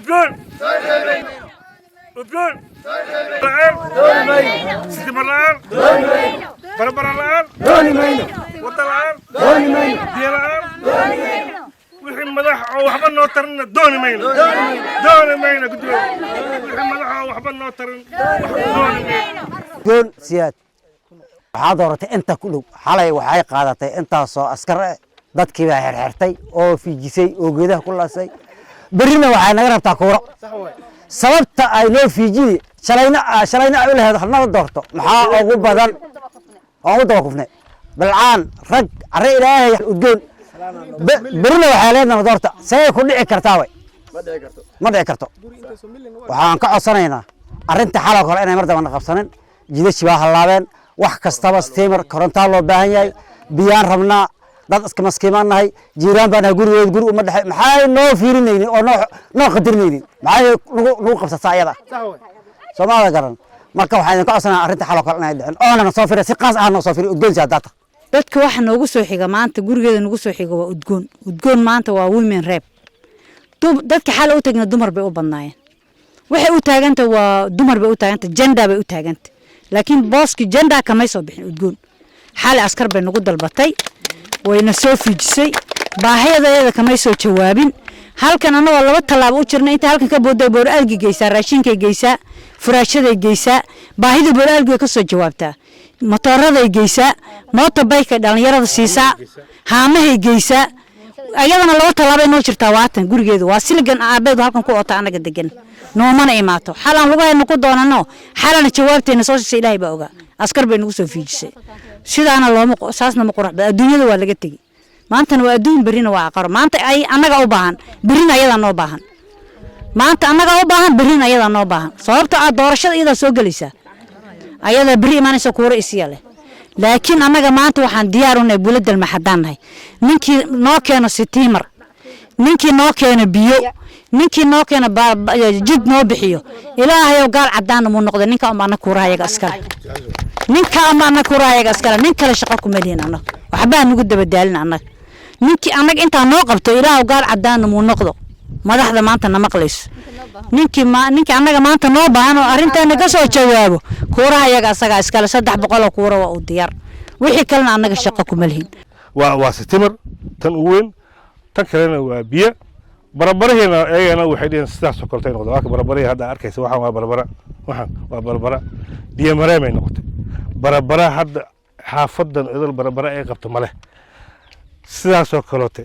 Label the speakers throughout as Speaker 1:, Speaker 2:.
Speaker 1: udgoon udgoon la'aan sitimar la'aan barabara la'aan wada la'aan biyo la'aan wixii madax oo waxba noo tarinna dooni mayno guddiga wixii madax oo waxba noo tarin dooni mayno
Speaker 2: udgoon siyaad waxaa dooratay inta ku dhow xalay waxay qaadatay intaasoo askar ah dadkii baa xirxirtay oo fiijisay oo geedaha ku laasay berrina waxay naga rabtaa kuuro sababta ay loo fiijiyey shalayna ay u lahayd halnada doorto maxaa ugu badan oo u daba kufnay balcaan rag carre ilaahay udgoon berrina waxay leednama doorta see ku dhici kartaa way ma dhici karto waxaan ka codsanaynaa arrinta xaloo kale inay mar daba na qabsanin jidashi baa hallaabeen wax kastaba steamer korontaa loo baahan yahay biyaan rabnaa dad iska maskiimaan nahay jiiraan baan nahay gurigood guri uma dhexe maxay noo fiirinaynin oo noo qadirinaynin maxay nagu qabsataa ayada soomaalida garan marka waxaan idinka codsanaa arrinta xaloo kale inay dhicin oona soo firay si qaas ah noo soo firay udgoon siyaadaata
Speaker 3: dadka waxa noogu soo xiga maanta gurigeeda nagu soo xiga waa udgoon maanta waa women rep dadka xal u tagna dumar bay u badnaayeen waxay u taaganta waa dumar bay u taaganta gender bay u taaganta laakiin booski gender kamay soo bixin udgoon xal askar bay nagu dalbatay wayna soo fiijisay baahiyadeeda kamay soo jawaabin halkan anagoo laba talaabo u jirna inta halkan ka booday boor algi geysaa raashinkay geysaa furaashaday geysaa baahida boor algi ka soo jawaabtaa motooraday geysaa motorbike dhalinyarada siisaa haamahay geysaa ayadana laba talaabo noo jirtaa waatan gurigeedu waa siligan aabeedu halkan ku oota anaga degan noomana imaato xalan lagu hayno ku doonano xalana jawaabteena soo siisay ilaahay baa ogaa askar bay nagu soo fiijisay sidaana looma saasna ma quraxba adduunyada waa laga tegey maantana waa adduun berrina waa aqaro maanta ay annaga u baahan berrina ayadaa noo baahan maanta annaga u baahan berrina ayadaa noo baahan sababtoo ah doorashada iyadaa soo gelaysaa ayadaa berri imaanaysa kuura isiya leh laakiin annaga maanta waxaan diyaar u nahay buuladalma haddaan nahay ninkii noo keeno sitiimar ninkii noo keeno biyo ninkii noo keeno jid noo bixiyo ilaahayow gaal caddaana muu noqday ninka ama annaga kuurahayaga askale ninka ama annaga kuurahayaga askale nin kale shaqo kuma lihin annaga waxbaa nagu dabadaalin annaga ninkii annaga intaa noo qabto ilaahaw gaal caddaana muu noqdo madaxda maanta na maqlayso ninkii annaga maanta noo baahan oo arrinteena ka soo jawaabo kuurahayaga asagaa iskale 300 kuura waa u diyaar wixii kalena annaga shaqo kuma lihin
Speaker 1: waa sitimar tan ugu weyn tan kalena waa biyo barabaraheena ayagana waxay dhigeen sidaas oo kale noqdo waa barabarihii hadda arkaysa waxaan waa barabara biyo mareemay noqotay barabara hadda xaafadan idil barabara ay qabto male sidaas oo kaleete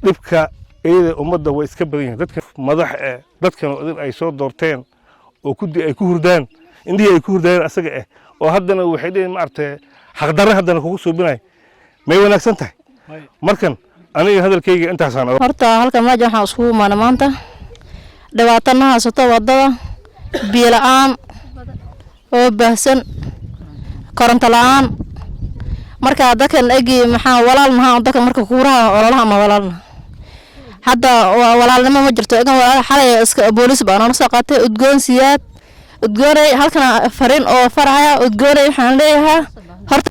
Speaker 1: dhibka iyada ummadda way iska badan yihiin dadka madax dadkan idil ay soo doorteen oo ay ku hurdaan indhihii ay ku hurdaan asaga oo haddana waxay dhigeen maartay xaqdarre haddana kugu suubinay may wanaagsan tahay markan aniga hadalkayga intaasaan
Speaker 4: horta halkan meesha waxaan iskugu imaanay maanta dhibaatana haysato wadada biyo la'aan oo baahsan koronto la'aan marka dadkan egi maxaa walaal maxaa dadka marka kuuraha ololaha ma walaalna hadda walaalnimo ma jirto egan walaal xalay iska booliis baa noo soo qaatay udgoon siyaad udgoonay halkan fariin oo faraya udgoonay waxaan leeyahay horta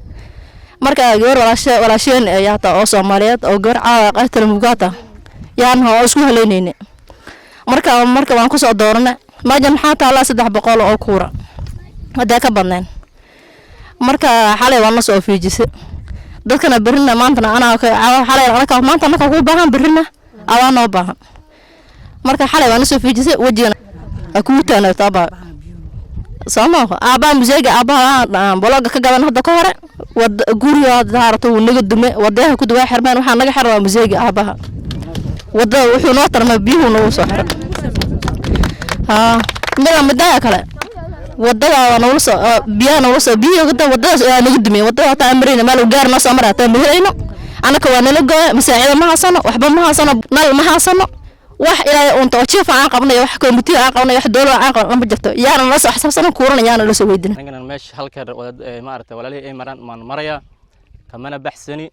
Speaker 4: marka gabar walaasheen ayaa taa oo Soomaaliyeed oo gabar qaatay mugata yaan oo isku haleynayna marka waan ku soo dooranay maajan maxaa taala 300 oo kuura hada ka badnaan marka xalay waan soo fiijisay dadkana berrina maanta ana xalay anaka maanta anaka ku baahan berrina awaan oo baahan marka xalay waan soo fiijisay wajina aku taana taba sama aba museega aba bologa ka gaban hada ka hore wad guriga daarto naga dume wadaha ku duwa xirmaan waxa naga xirwa museega aba wada wuxuu noo tarma biyuhu noo soo xir midaya kale wadada noo soo biyo noo soo biyo wadada naga dume wadada ta amrina maal gaar noo soo marata mehelayno anaka waa nala gooy masaacida ma hasano waxba ma hasano nal ma hasano wax ilaa unta chief aan qabnay wax committee aan qabnay wax dawlad aan qabnay ma jirto yaana la soo xisaasan kuuran yaana la soo weydin
Speaker 5: aniga meesh halka maarta walaalay ay maraya kamana baxsani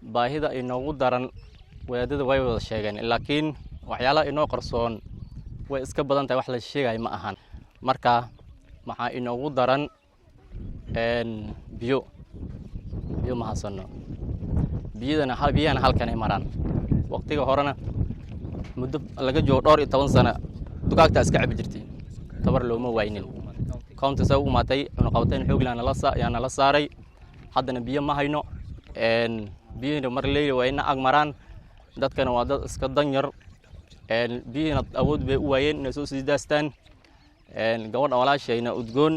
Speaker 5: baahida inoogu daran wadaadada way wada sheegeen laakiin waxyaalaha inoo qarsoon way iska badan tahay wax la sheegay ma ahan marka maxaa inoogu daran biyo ma hasano biyana halkan ay maraan waqtiga horena muddo laga joogo dhowr iyo 10 sano dugaagta iska cabi jirtay tabar looma waynin county soo u maatay cunaqabateyn xoog leh nala saaray haddana biyo ma hayno biyihina mar leeyahay waa in ag maraan dadkana waa dad iska danyar biyihina awood bay u waayeen inay soo sii daastaan gabadha walaashayna udgoon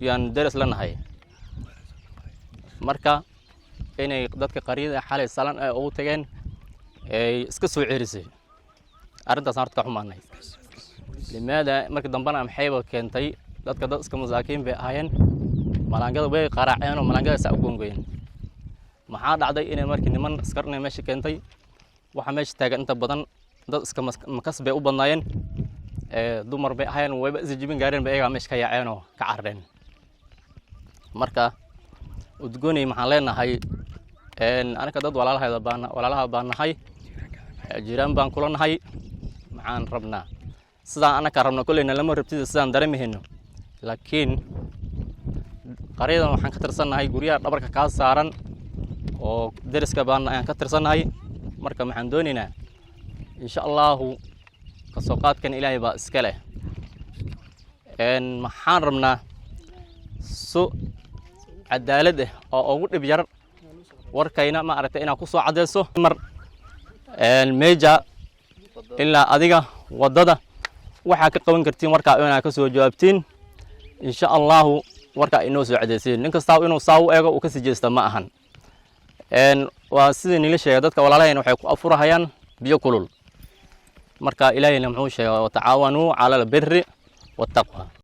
Speaker 5: yaan daras la nahay marka inay dadka qaryada xalay salan ay ugu tageen ay iska soo ceerisay arrintaas horta ka xumaanay limaada markii dambana maxayba keentay dadka dad iska masaakiin bay ahaayeen malaangada way qaraaceen oo malaangada saa u goongeen maxaa dhacday inay markii niman askarna meesha keentay waxa meesha taagan inta badan dad iska makas bay u badnaayeen dumar bay ahaayeen wayba is jibin gaareen bay ayaga meesha ka yaaceen oo ka carreen marka udgoonay maxaan leenahay anaka dad walaalaha baan nahay jiraan baan kula nahay maxaan rabnaa sidaan anaka rabna kulleyna lama rabtida sidaan dareemihayno laakiin qaryadan waxaan ka tirsannahay guryaha dhabarka kaa saaran oo deriska baan ayaan ka tirsannahay marka maxaan doonaynaa insha allahu kasoo qaadkan ilaahay baa iska leh maxaan rabnaa cadaalad ah oo ugu dhib yar warkayna ma aragtay inaad ku soo cadeyso mar meeja ilaa adiga wadada waxaa ka qaban kartiin warkaa inaad ka soo jawaabtiin insha allahu warkaa inoo soo cadeysiin nin kasta inuu saa u eego uu ka sii jeesta ma ahan waa sidii nila sheegay dadka walaalahayna waxay ku afurahayaan biyo kulul marka ilaahayna muxuu sheegay watacaawanuu cala albirri wattaqwa